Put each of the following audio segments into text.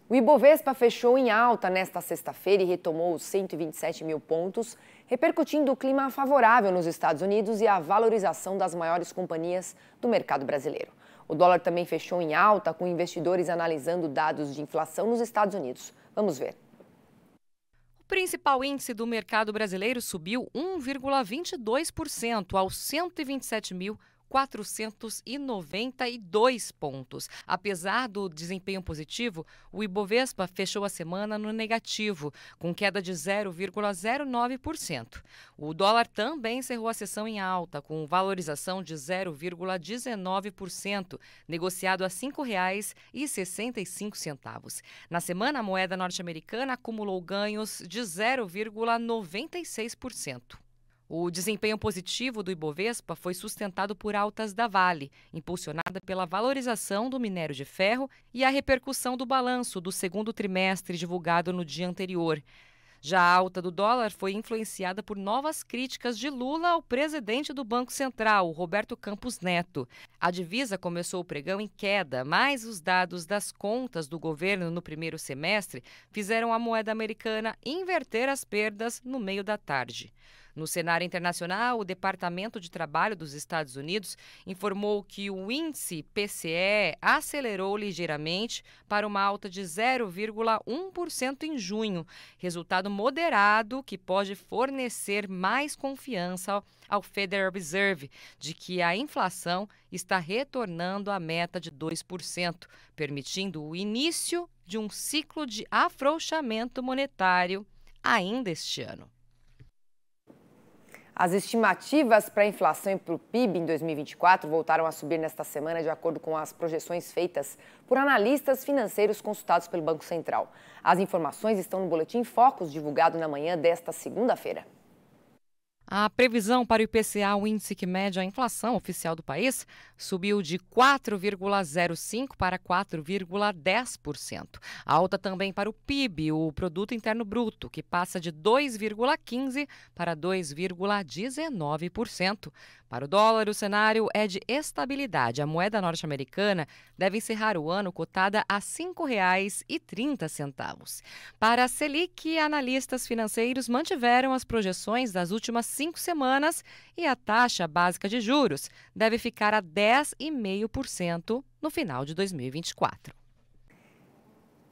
O Ibovespa fechou em alta nesta sexta-feira e retomou os 127 mil pontos, repercutindo o clima favorável nos Estados Unidos e a valorização das maiores companhias do mercado brasileiro. O dólar também fechou em alta, com investidores analisando dados de inflação nos Estados Unidos. Vamos ver. O principal índice do mercado brasileiro subiu 1,22% aos 127.492 pontos. Apesar do desempenho positivo, o Ibovespa fechou a semana no negativo, com queda de 0,09%. O dólar também encerrou a sessão em alta, com valorização de 0,19%, negociado a R$ 5,65. Na semana, a moeda norte-americana acumulou ganhos de 0,96%. O desempenho positivo do Ibovespa foi sustentado por altas da Vale, impulsionada pela valorização do minério de ferro e a repercussão do balanço do segundo trimestre divulgado no dia anterior. Já a alta do dólar foi influenciada por novas críticas de Lula ao presidente do Banco Central, Roberto Campos Neto. A divisa começou o pregão em queda, mas os dados das contas do governo no primeiro semestre fizeram a moeda americana inverter as perdas no meio da tarde. No cenário internacional, o Departamento de Trabalho dos Estados Unidos informou que o índice PCE acelerou ligeiramente para uma alta de 0,1% em junho, resultado moderado que pode fornecer mais confiança ao Federal Reserve de que a inflação está retornando à meta de 2%, permitindo o início de um ciclo de afrouxamento monetário ainda este ano. As estimativas para a inflação e para o PIB em 2024 voltaram a subir nesta semana, de acordo com as projeções feitas por analistas financeiros consultados pelo Banco Central. As informações estão no Boletim Focus, divulgado na manhã desta segunda-feira. A previsão para o IPCA, o índice que mede a inflação oficial do país, subiu de 4,05% para 4,10%. A alta também para o PIB, o Produto Interno Bruto, que passa de 2,15% para 2,19%. Para o dólar, o cenário é de estabilidade. A moeda norte-americana deve encerrar o ano cotada a R$ 5,30. Para a Selic, analistas financeiros mantiveram as projeções das últimas 5 semanas e a taxa básica de juros deve ficar a 10,5% no final de 2024.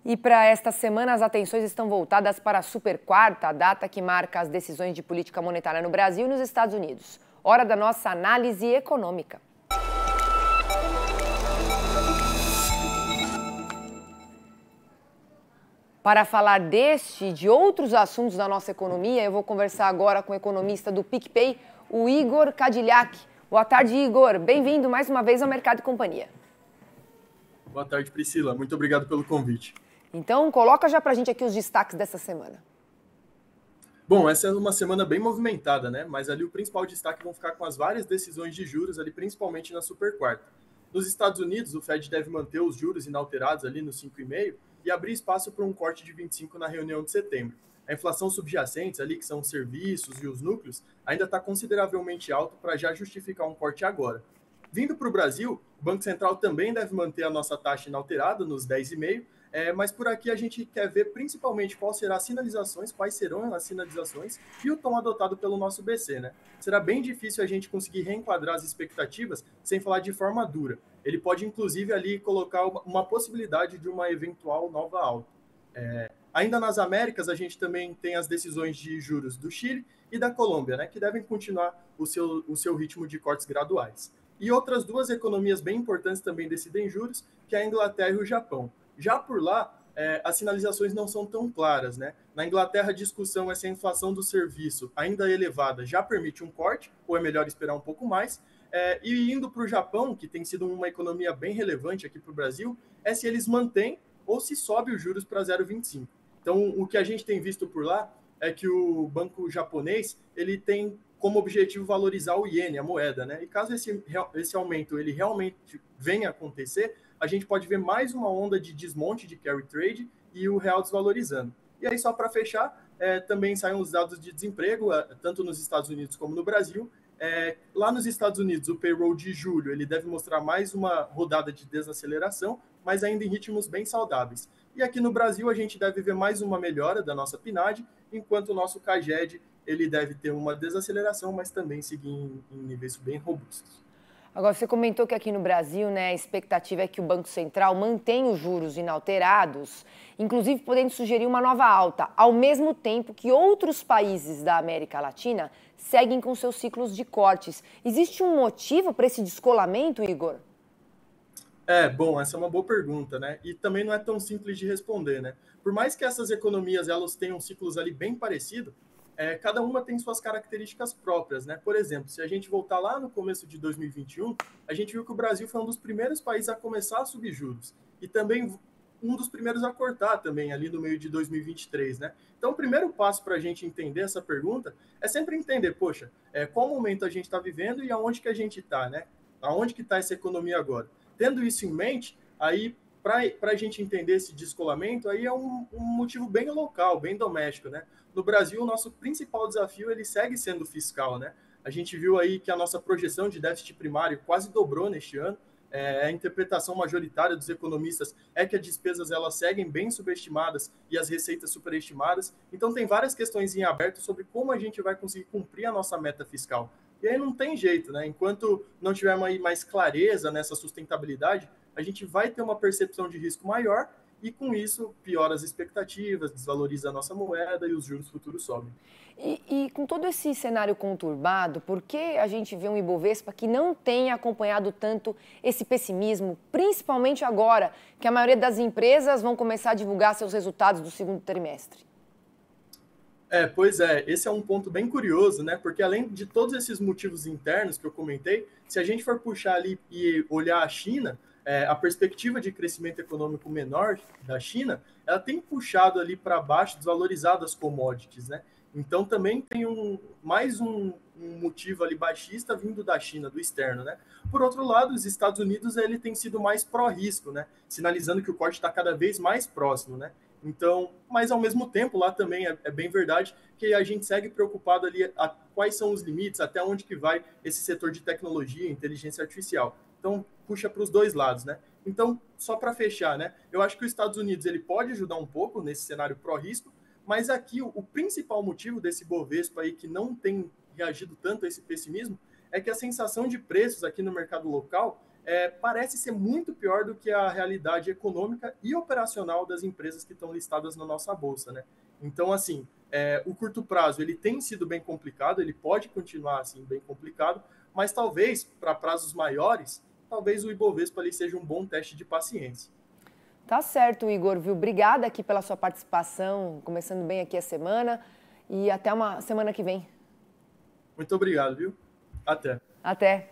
E para esta semana, as atenções estão voltadas para a Super Quarta, a data que marca as decisões de política monetária no Brasil e nos Estados Unidos. Hora da nossa análise econômica. Para falar deste e de outros assuntos da nossa economia, eu vou conversar agora com o economista do PicPay, o Igor Cadillac. Boa tarde, Igor. Bem-vindo mais uma vez ao Mercado e Companhia. Boa tarde, Priscila. Muito obrigado pelo convite. Então, coloca já pra gente aqui os destaques dessa semana. Bom, essa é uma semana bem movimentada, né? Mas ali o principal destaque vão ficar com as várias decisões de juros, ali principalmente na Super Quarta. Nos Estados Unidos, o Fed deve manter os juros inalterados ali nos 5,5% e abrir espaço para um corte de 25 na reunião de setembro. A inflação subjacente, ali, que são os serviços e os núcleos, ainda está consideravelmente alto para já justificar um corte agora. Vindo para o Brasil, o Banco Central também deve manter a nossa taxa inalterada nos 10,5%, mas por aqui a gente quer ver principalmente quais serão as sinalizações e o tom adotado pelo nosso BC, né? Será bem difícil a gente conseguir reenquadrar as expectativas sem falar de forma dura. Ele pode, inclusive, ali colocar uma possibilidade de uma eventual nova alta. Ainda nas Américas, a gente também tem as decisões de juros do Chile e da Colômbia, né, que devem continuar o seu ritmo de cortes graduais. E outras duas economias bem importantes também decidem juros, que é a Inglaterra e o Japão. Já por lá, as sinalizações não são tão claras, né? Na Inglaterra, a discussão é se a inflação do serviço, ainda elevada, já permite um corte, ou é melhor esperar um pouco mais. E indo para o Japão, que tem sido uma economia bem relevante aqui para o Brasil, é se eles mantêm ou se sobe os juros para 0,25. Então, o que a gente tem visto por lá é que o banco japonês ele tem como objetivo valorizar o iene, a moeda, né? E caso esse aumento ele realmente venha a acontecer, a gente pode ver mais uma onda de desmonte de carry trade e o real desvalorizando. E aí, só para fechar, também saem os dados de desemprego, tanto nos Estados Unidos como no Brasil. Lá nos Estados Unidos, o payroll de julho ele deve mostrar mais uma rodada de desaceleração, mas ainda em ritmos bem saudáveis. E aqui no Brasil a gente deve ver mais uma melhora da nossa PNAD, enquanto o nosso CAGED ele deve ter uma desaceleração, mas também seguir em níveis bem robustos. Agora, você comentou que aqui no Brasil, né, a expectativa é que o Banco Central mantenha os juros inalterados, inclusive podendo sugerir uma nova alta, ao mesmo tempo que outros países da América Latina seguem com seus ciclos de cortes. Existe um motivo para esse descolamento, Igor? Bom, essa é uma boa pergunta, né? E também não é tão simples de responder, né? Por mais que essas economias elas tenham ciclos ali bem parecidos, cada uma tem suas características próprias, né? Por exemplo, se a gente voltar lá no começo de 2021, a gente viu que o Brasil foi um dos primeiros países a começar a subir juros e também um dos primeiros a cortar também ali no meio de 2023, né? Então, o primeiro passo para a gente entender essa pergunta é sempre entender, poxa, qual momento a gente está vivendo e aonde que a gente está, né? Aonde que está essa economia agora? Tendo isso em mente, aí para a gente entender esse descolamento, aí é um motivo bem local, bem doméstico, né? No Brasil, o nosso principal desafio ele segue sendo fiscal, né? A gente viu aí que a nossa projeção de déficit primário quase dobrou neste ano. A interpretação majoritária dos economistas é que as despesas elas seguem bem subestimadas e as receitas superestimadas. Então, tem várias questões em aberto sobre como a gente vai conseguir cumprir a nossa meta fiscal. E aí não tem jeito, né? Enquanto não tiver mais clareza nessa sustentabilidade, a gente vai ter uma percepção de risco maior e, com isso, piora as expectativas, desvaloriza a nossa moeda e os juros futuros sobem. E com todo esse cenário conturbado, por que a gente vê um Ibovespa que não tem acompanhado tanto esse pessimismo, principalmente agora que a maioria das empresas vão começar a divulgar seus resultados do segundo trimestre? Pois é, esse é um ponto bem curioso, né? Porque além de todos esses motivos internos que eu comentei, se a gente for puxar ali e olhar a China, a perspectiva de crescimento econômico menor da China, ela tem puxado ali para baixo, desvalorizado as commodities, né? Então também tem mais um motivo ali baixista vindo da China, do externo, né? Por outro lado, os Estados Unidos ele tem sido mais pró-risco, né? Sinalizando que o corte está cada vez mais próximo, né? Então, mas ao mesmo tempo, lá também é bem verdade que a gente segue preocupado ali quais são os limites, até onde que vai esse setor de tecnologia, inteligência artificial. Então, puxa para os dois lados, né? Então, só para fechar, né? Eu acho que os Estados Unidos ele pode ajudar um pouco nesse cenário pró-risco, mas aqui o principal motivo desse Bovespa aí que não tem reagido tanto a esse pessimismo é que a sensação de preços aqui no mercado local parece ser muito pior do que a realidade econômica e operacional das empresas que estão listadas na nossa bolsa, né? Então, assim, o curto prazo ele tem sido bem complicado, ele pode continuar assim bem complicado, mas talvez para prazos maiores, talvez o Ibovespa ali seja um bom teste de paciência. Tá certo, Igor, viu? Obrigada aqui pela sua participação, começando bem aqui a semana e até uma semana que vem. Muito obrigado, viu? Até. Até.